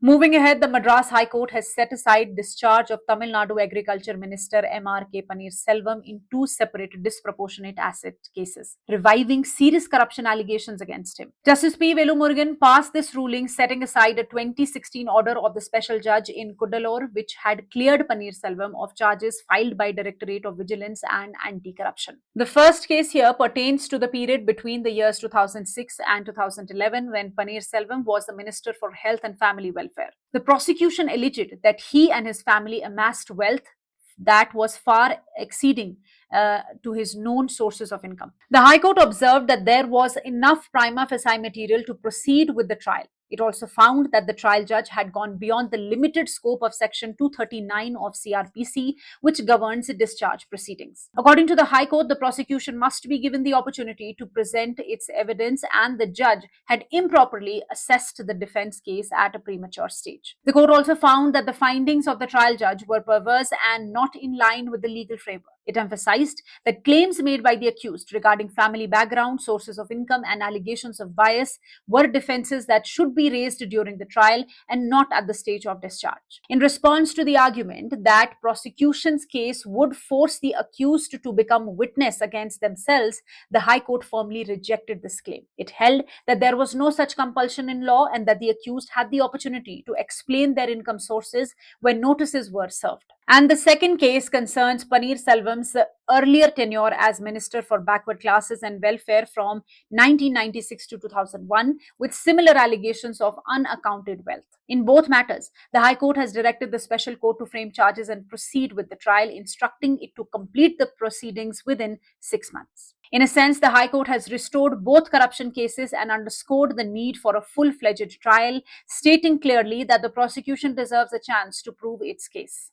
Moving ahead, the Madras High Court has set aside discharge of Tamil Nadu Agriculture Minister M.R.K. Paneerselvam in two separate disproportionate asset cases, reviving serious corruption allegations against him. Justice P. Velumurugan passed this ruling, setting aside a 2016 order of the special judge in Cuddalore, which had cleared Paneerselvam of charges filed by Directorate of Vigilance and Anti-Corruption. The first case here pertains to the period between the years 2006 and 2011, when Paneerselvam was the Minister for Health and Family Welfare. The prosecution alleged that he and his family amassed wealth that was far exceeding to his known sources of income. The High Court observed that there was enough prima facie material to proceed with the trial. It also found that the trial judge had gone beyond the limited scope of Section 239 of CRPC, which governs discharge proceedings. According to the High Court, the prosecution must be given the opportunity to present its evidence, and the judge had improperly assessed the defense case at a premature stage. The court also found that the findings of the trial judge were perverse and not in line with the legal framework. It emphasized that claims made by the accused regarding family background, sources of income, and allegations of bias were defenses that should be raised during the trial and not at the stage of discharge. In response to the argument that prosecution's case would force the accused to become witness against themselves, the High Court firmly rejected this claim. It held that there was no such compulsion in law and that the accused had the opportunity to explain their income sources when notices were served. And the second case concerns Paneerselvam's earlier tenure as Minister for Backward Classes and Welfare from 1996 to 2001, with similar allegations of unaccounted wealth. In both matters, the High Court has directed the Special Court to frame charges and proceed with the trial, instructing it to complete the proceedings within 6 months. In a sense, the High Court has restored both corruption cases and underscored the need for a full-fledged trial, stating clearly that the prosecution deserves a chance to prove its case.